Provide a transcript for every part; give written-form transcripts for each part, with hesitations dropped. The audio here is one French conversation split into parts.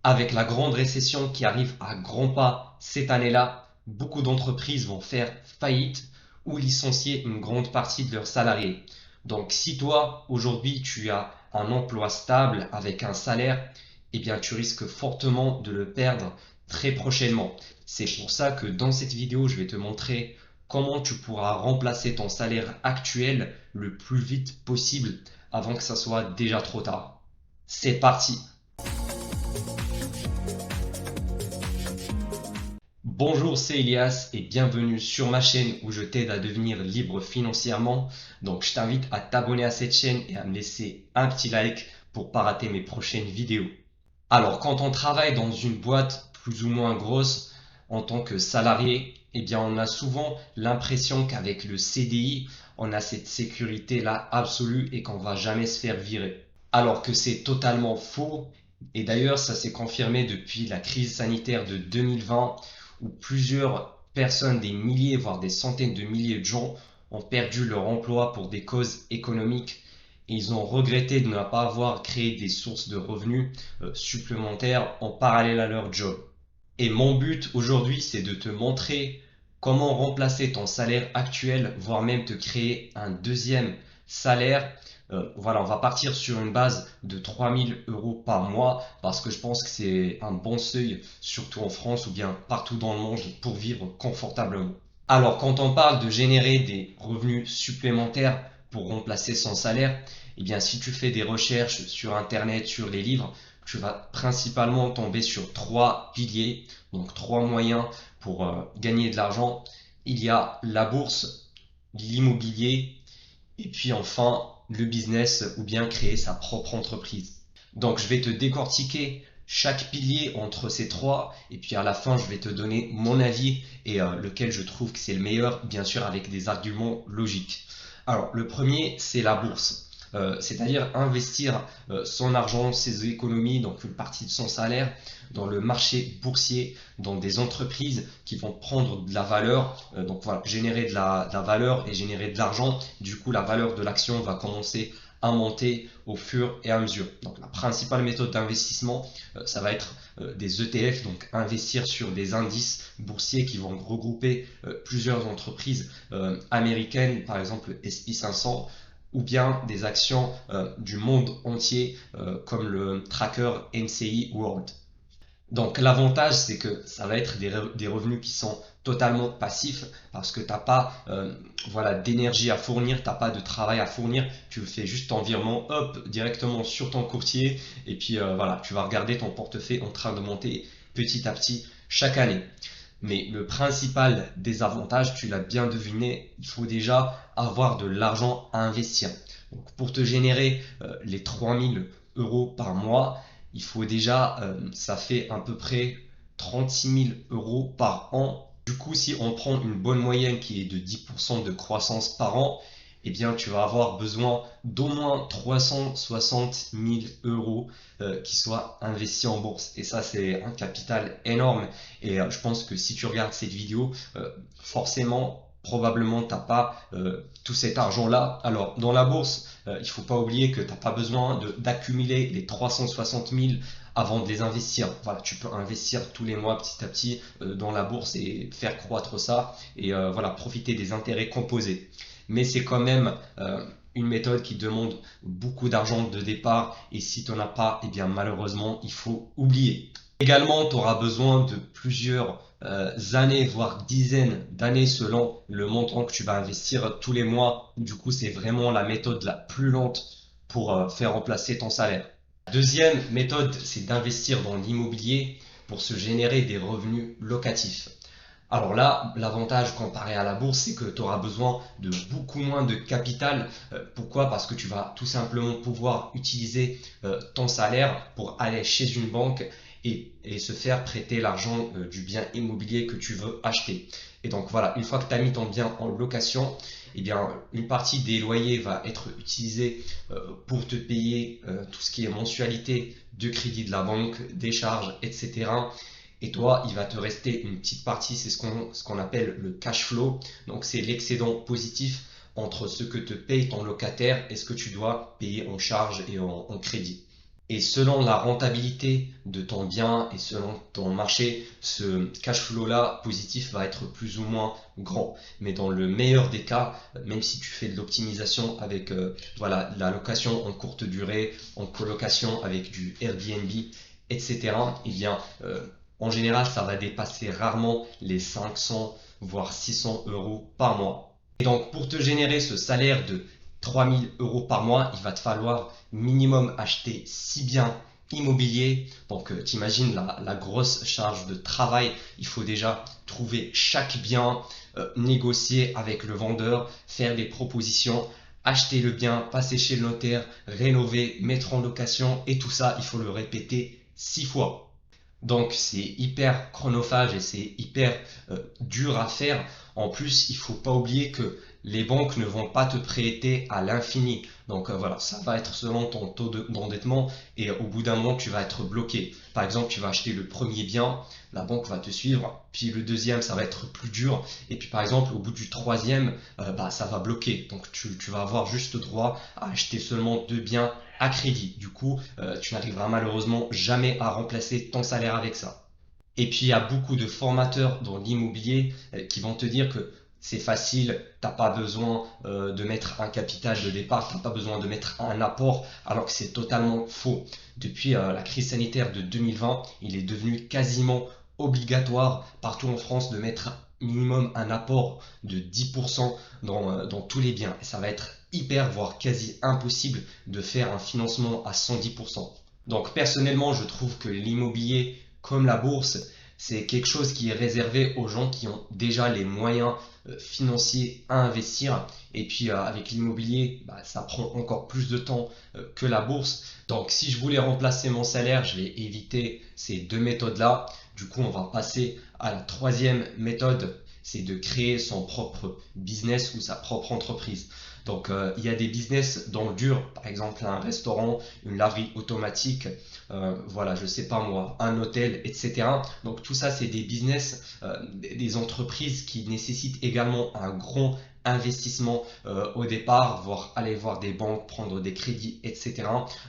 Avec la grande récession qui arrive à grands pas cette année-là, beaucoup d'entreprises vont faire faillite ou licencier une grande partie de leurs salariés. Donc si toi, aujourd'hui, tu as un emploi stable avec un salaire, eh bien tu risques fortement de le perdre très prochainement. C'est pour ça que dans cette vidéo, je vais te montrer comment tu pourras remplacer ton salaire actuel le plus vite possible avant que ça soit déjà trop tard. C'est parti! Bonjour, c'est Elias et bienvenue sur ma chaîne où je t'aide à devenir libre financièrement. Donc je t'invite à t'abonner à cette chaîne et à me laisser un petit like pour pas rater mes prochaines vidéos. Alors quand on travaille dans une boîte plus ou moins grosse en tant que salarié, eh bien on a souvent l'impression qu'avec le CDI, on a cette sécurité-là absolue et qu'on va jamais se faire virer. Alors que c'est totalement faux. Et d'ailleurs, ça s'est confirmé depuis la crise sanitaire de 2020 où plusieurs personnes, des milliers, voire des centaines de milliers de gens ont perdu leur emploi pour des causes économiques et ils ont regretté de ne pas avoir créé des sources de revenus supplémentaires en parallèle à leur job. Et mon but aujourd'hui, c'est de te montrer comment remplacer ton salaire actuel, voire même te créer un deuxième salaire. Voilà, on va partir sur une base de 3 000 € par mois parce que je pense que c'est un bon seuil, surtout en France ou bien partout dans le monde, pour vivre confortablement. Alors, quand on parle de générer des revenus supplémentaires pour remplacer son salaire, eh bien, si tu fais des recherches sur Internet, sur les livres, tu vas principalement tomber sur trois piliers, donc trois moyens pour gagner de l'argent. Il y a la bourse, l'immobilier et puis enfin le business ou bien créer sa propre entreprise. Donc je vais te décortiquer chaque pilier entre ces trois et puis à la fin je vais te donner mon avis et lequel je trouve que c'est le meilleur, bien sûr avec des arguments logiques. Alors le premier c'est la bourse. C'est-à-dire investir son argent, ses économies, donc une partie de son salaire, dans le marché boursier, dans des entreprises qui vont prendre de la valeur, donc voilà, générer de la valeur et générer de l'argent. Du coup, la valeur de l'action va commencer à monter au fur et à mesure. Donc la principale méthode d'investissement, ça va être des ETF, donc investir sur des indices boursiers qui vont regrouper plusieurs entreprises américaines, par exemple le S&P 500, ou bien des actions du monde entier comme le tracker MSCI World. Donc l'avantage c'est que ça va être des revenus qui sont totalement passifs parce que tu n'as pas voilà, d'énergie à fournir, tu n'as pas de travail à fournir, tu fais juste ton virement hop directement sur ton courtier et puis voilà, tu vas regarder ton portefeuille en train de monter petit à petit chaque année. Mais le principal désavantage, tu l'as bien deviné, il faut déjà avoir de l'argent à investir. Donc pour te générer les 3 000 € par mois, il faut déjà, ça fait à peu près 36 000 € par an. Du coup, si on prend une bonne moyenne qui est de 10% de croissance par an, eh bien, tu vas avoir besoin d'au moins 360 000 € qui soient investis en bourse. Et ça, c'est un capital énorme. Et je pense que si tu regardes cette vidéo, forcément, probablement, tu n'as pas tout cet argent-là. Alors, dans la bourse, il ne faut pas oublier que tu n'as pas besoin d'accumuler les 360 000 avant de les investir. Voilà, tu peux investir tous les mois petit à petit dans la bourse et faire croître ça et voilà, profiter des intérêts composés. Mais c'est quand même une méthode qui demande beaucoup d'argent de départ et si tu n'en as pas, eh bien malheureusement, il faut oublier. Également, tu auras besoin de plusieurs années, voire dizaines d'années selon le montant que tu vas investir tous les mois. Du coup, c'est vraiment la méthode la plus lente pour faire remplacer ton salaire. La deuxième méthode, c'est d'investir dans l'immobilier pour se générer des revenus locatifs. Alors là, l'avantage comparé à la bourse, c'est que tu auras besoin de beaucoup moins de capital. Pourquoi? Parce que tu vas tout simplement pouvoir utiliser ton salaire pour aller chez une banque et se faire prêter l'argent du bien immobilier que tu veux acheter. Et donc voilà, une fois que tu as mis ton bien en location, eh bien, une partie des loyers va être utilisée pour te payer tout ce qui est mensualité de crédit de la banque, des charges, etc. Et toi, il va te rester une petite partie, c'est ce qu'on appelle le cash flow. Donc c'est l'excédent positif entre ce que te paye ton locataire et ce que tu dois payer en charge et en crédit. Et selon la rentabilité de ton bien et selon ton marché, ce cash flow-là positif va être plus ou moins grand. Mais dans le meilleur des cas, même si tu fais de l'optimisation avec voilà, de la location en courte durée, en colocation avec du Airbnb, etc., eh bien, en général, ça va dépasser rarement les 500 voire 600 euros par mois. Et donc, pour te générer ce salaire de 3000 euros par mois, il va te falloir minimum acheter 6 biens immobiliers. Donc, t'imagines la grosse charge de travail. Il faut déjà trouver chaque bien, négocier avec le vendeur, faire des propositions, acheter le bien, passer chez le notaire, rénover, mettre en location et tout ça, il faut le répéter 6 fois. Donc c'est hyper chronophage et c'est hyper dur à faire. En plus, il faut pas oublier que les banques ne vont pas te prêter à l'infini. Donc voilà, ça va être selon ton taux d'endettement et au bout d'un moment, tu vas être bloqué. Par exemple, tu vas acheter le premier bien, la banque va te suivre, puis le deuxième, ça va être plus dur. Et puis par exemple, au bout du troisième, ça va bloquer. Donc tu vas avoir juste droit à acheter seulement deux biens à crédit. Du coup, tu n'arriveras malheureusement jamais à remplacer ton salaire avec ça. Et puis, il y a beaucoup de formateurs dans l'immobilier qui vont te dire que c'est facile, t'as pas besoin de mettre un capital de départ, t'as pas besoin de mettre un apport, alors que c'est totalement faux. Depuis la crise sanitaire de 2020, il est devenu quasiment obligatoire partout en France de mettre minimum un apport de 10% dans tous les biens. Et ça va être hyper, voire quasi impossible de faire un financement à 110%. Donc personnellement, je trouve que l'immobilier, comme la bourse, c'est quelque chose qui est réservé aux gens qui ont déjà les moyens financiers à investir. Et puis avec l'immobilier, ça prend encore plus de temps que la bourse. Donc si je voulais remplacer mon salaire, je vais éviter ces deux méthodes-là. Du coup, on va passer à la troisième méthode, c'est de créer son propre business ou sa propre entreprise. Donc il y a des business dans le dur, par exemple un restaurant, une laverie automatique, voilà, je sais pas moi, un hôtel, etc. Donc tout ça, c'est des business, des entreprises qui nécessitent également un grand investissement au départ, voire aller voir des banques, prendre des crédits, etc.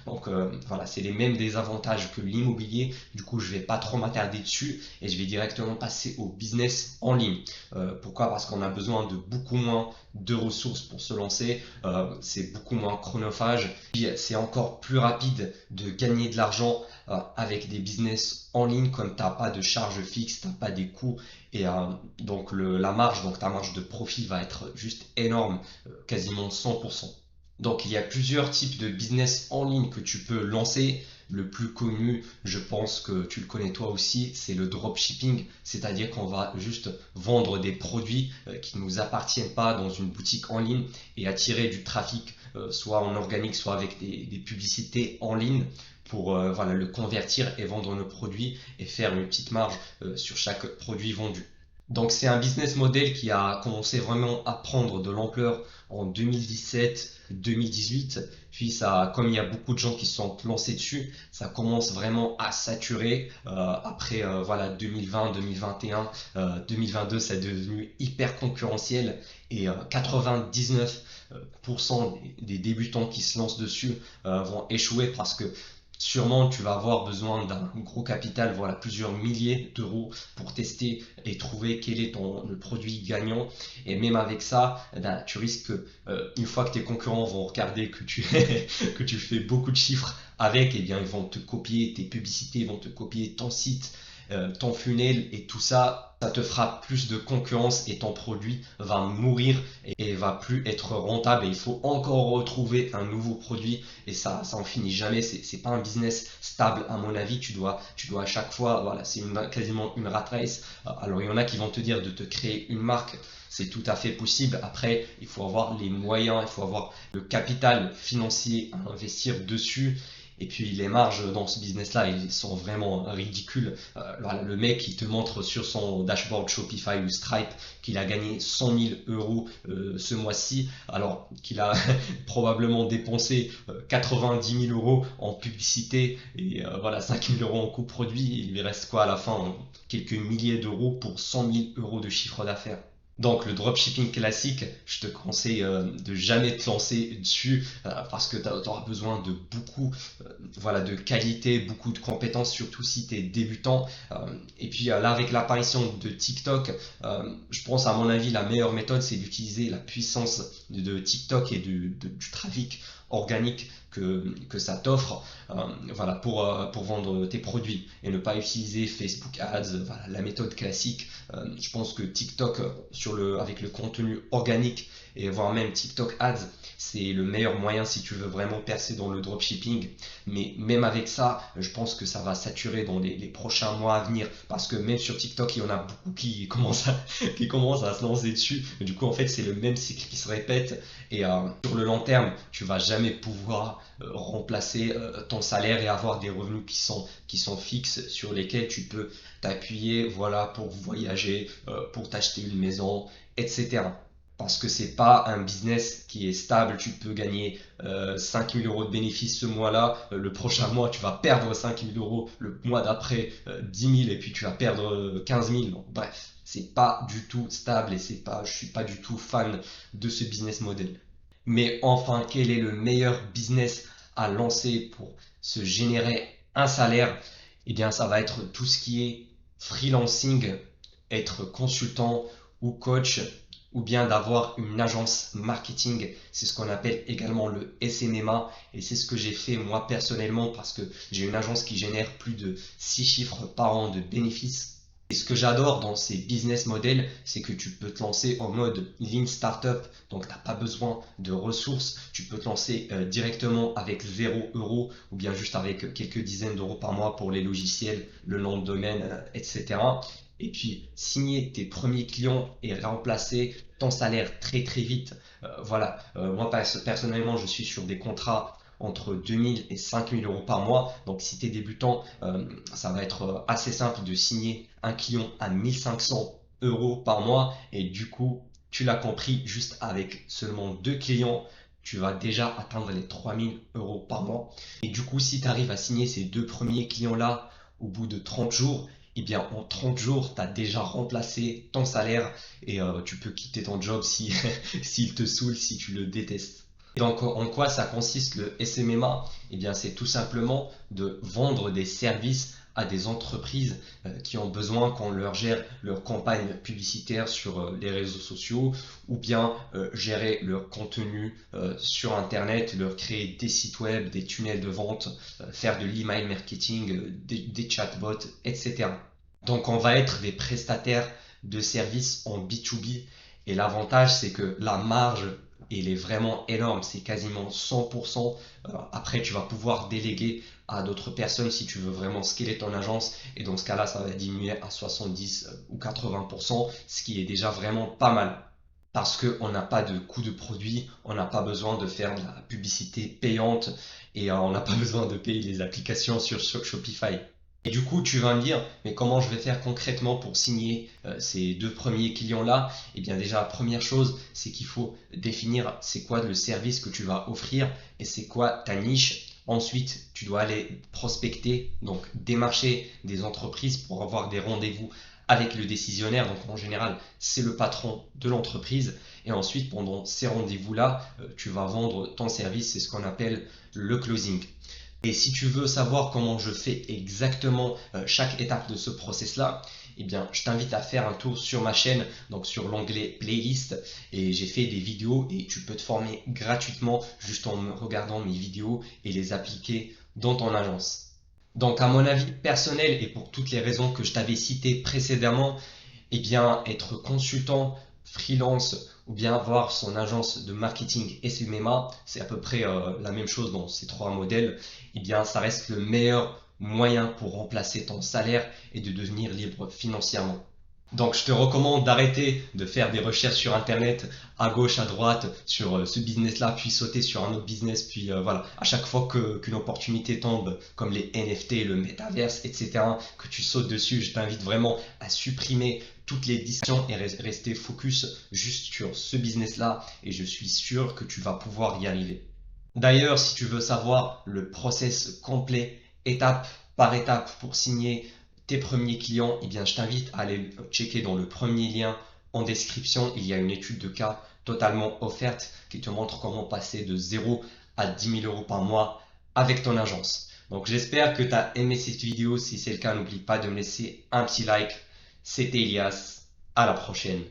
Donc voilà, c'est les mêmes désavantages que l'immobilier. Du coup, je vais pas trop m'attarder dessus et je vais directement passer au business en ligne. Pourquoi? Parce qu'on a besoin de beaucoup moins de ressources pour se lancer, c'est beaucoup moins chronophage, puis c'est encore plus rapide de gagner de l'argent avec des business en ligne comme tu n'as pas de charge fixe, tu n'as pas des coûts et donc la marge, donc ta marge de profit va être juste énorme, quasiment 100%. Donc il y a plusieurs types de business en ligne que tu peux lancer. Le plus connu, je pense que tu le connais toi aussi, c'est le dropshipping, c'est-à-dire qu'on va juste vendre des produits qui ne nous appartiennent pas dans une boutique en ligne et attirer du trafic, soit en organique, soit avec des publicités en ligne pour voilà, le convertir et vendre nos produits et faire une petite marge sur chaque produit vendu. Donc c'est un business model qui a commencé vraiment à prendre de l'ampleur en 2017-2018. Puis ça, comme il y a beaucoup de gens qui se sont lancés dessus, ça commence vraiment à saturer. Après voilà 2020, 2021, 2022, ça est devenu hyper concurrentiel et 99% des débutants qui se lancent dessus vont échouer parce que sûrement, tu vas avoir besoin d'un gros capital, voilà, plusieurs milliers d'euros pour tester et trouver quel est le produit gagnant. Et même avec ça, tu risques que, une fois que tes concurrents vont regarder que que tu fais beaucoup de chiffres avec, eh bien, ils vont te copier tes publicités, ils vont te copier ton site, ton funnel et tout ça, ça te fera plus de concurrence et ton produit va mourir et va plus être rentable et il faut encore retrouver un nouveau produit et ça en finit jamais. C'est pas un business stable à mon avis. Tu dois à chaque fois, voilà, c'est quasiment une rat race. Alors il y en a qui vont te dire de te créer une marque. C'est tout à fait possible. Après, il faut avoir les moyens, il faut avoir le capital financier à investir dessus. Et puis les marges dans ce business-là, ils sont vraiment ridicules. Voilà, le mec, il te montre sur son dashboard Shopify ou Stripe qu'il a gagné 100 000 euros ce mois-ci, alors qu'il a probablement dépensé 90 000 euros en publicité et voilà 5 000 euros en coût produit. Il lui reste quoi à la fin? Quelques milliers d'euros pour 100 000 euros de chiffre d'affaires. Donc le dropshipping classique, je te conseille de jamais te lancer dessus parce que tu auras besoin de beaucoup voilà, de qualité, beaucoup de compétences, surtout si tu es débutant. Et puis là, avec l'apparition de TikTok, je pense à mon avis, la meilleure méthode, c'est d'utiliser la puissance de TikTok et du trafic organique que ça t'offre voilà, pour vendre tes produits et ne pas utiliser Facebook Ads, voilà, la méthode classique. Je pense que TikTok avec le contenu organique et voire même TikTok Ads, c'est le meilleur moyen si tu veux vraiment percer dans le dropshipping. Mais même avec ça, je pense que ça va saturer dans les prochains mois à venir parce que même sur TikTok, il y en a beaucoup qui commencent à se lancer dessus. Du coup, en fait, c'est le même cycle qui se répète et sur le long terme, tu vas jamais pouvoir remplacer ton salaire et avoir des revenus qui sont fixes sur lesquels tu peux t'appuyer voilà, pour voyager, pour t'acheter une maison, etc. Parce que c'est pas un business qui est stable, tu peux gagner 5 000 euros de bénéfices ce mois-là, le prochain mois tu vas perdre 5 000 euros, le mois d'après 10 000 et puis tu vas perdre 15 000. Donc, bref, c'est pas du tout stable et je suis pas du tout fan de ce business model. Mais enfin, quel est le meilleur business à lancer pour se générer un salaire? Eh bien, ça va être tout ce qui est freelancing, être consultant ou coach, ou bien d'avoir une agence marketing. C'est ce qu'on appelle également le SMMA. Et c'est ce que j'ai fait moi personnellement parce que j'ai une agence qui génère plus de 6 chiffres par an de bénéfices. Et ce que j'adore dans ces business models, c'est que tu peux te lancer en mode lean startup, donc tu n'as pas besoin de ressources, tu peux te lancer directement avec 0 € ou bien juste avec quelques dizaines d'euros par mois pour les logiciels, le nom de domaine, etc. Et puis signer tes premiers clients et remplacer ton salaire très très vite. Voilà, moi personnellement, je suis sur des contrats entre 2000 et 5000 euros par mois. Donc si tu es débutant, ça va être assez simple de signer un client à 1500 euros par mois. Et du coup, tu l'as compris, juste avec seulement 2 clients, tu vas déjà atteindre les 3000 euros par mois. Et du coup, si tu arrives à signer ces 2 premiers clients-là au bout de 30 jours, eh bien en 30 jours, tu as déjà remplacé ton salaire et tu peux quitter ton job si s'il te saoule, si tu le détestes. Et donc, en quoi ça consiste le SMMA? Eh bien, c'est tout simplement de vendre des services à des entreprises qui ont besoin qu'on leur gère leur campagne publicitaire sur les réseaux sociaux ou bien gérer leur contenu sur Internet, leur créer des sites web, des tunnels de vente, faire de l'email marketing, des chatbots, etc. Donc, on va être des prestataires de services en B2B et l'avantage, c'est que la marge elle est vraiment énorme, c'est quasiment 100%. Après, tu vas pouvoir déléguer à d'autres personnes si tu veux vraiment scaler ton agence. Et dans ce cas-là, ça va diminuer à 70 ou 80%, ce qui est déjà vraiment pas mal. Parce qu'on n'a pas de coût de produit, on n'a pas besoin de faire de la publicité payante et on n'a pas besoin de payer les applications sur Shopify. Et du coup, tu vas me dire, mais comment je vais faire concrètement pour signer ces 2 premiers clients-là? Eh bien déjà, la première chose, c'est qu'il faut définir c'est quoi le service que tu vas offrir et c'est quoi ta niche. Ensuite, tu dois aller prospecter, donc démarcher des entreprises pour avoir des rendez-vous avec le décisionnaire. Donc en général, c'est le patron de l'entreprise. Et ensuite, pendant ces rendez-vous-là, tu vas vendre ton service. C'est ce qu'on appelle le closing. Et si tu veux savoir comment je fais exactement chaque étape de ce process-là, eh bien, je t'invite à faire un tour sur ma chaîne, donc sur l'onglet playlist. Et j'ai fait des vidéos et tu peux te former gratuitement juste en regardant mes vidéos et les appliquer dans ton agence. Donc, à mon avis personnel et pour toutes les raisons que je t'avais citées précédemment, eh bien, être consultant, freelance ou bien avoir son agence de marketing SMMA, c'est à peu près la même chose dans ces 3 modèles, eh bien, ça reste le meilleur moyen pour remplacer ton salaire et de devenir libre financièrement. Donc, je te recommande d'arrêter de faire des recherches sur Internet, à gauche, à droite, sur ce business-là, puis sauter sur un autre business, puis voilà, à chaque fois qu'une opportunité tombe, comme les NFT, le métaverse, etc., que tu sautes dessus, je t'invite vraiment à supprimer toutes les distractions et rester focus juste sur ce business-là, et je suis sûr que tu vas pouvoir y arriver. D'ailleurs, si tu veux savoir le process complet, étape par étape pour signer tes premiers clients, eh bien, je t'invite à aller checker dans le premier lien en description, il y a une étude de cas totalement offerte qui te montre comment passer de 0 à 10 000 euros par mois avec ton agence. Donc j'espère que tu as aimé cette vidéo. Si c'est le cas, n'oublie pas de me laisser un petit like. C'était Elias. À la prochaine.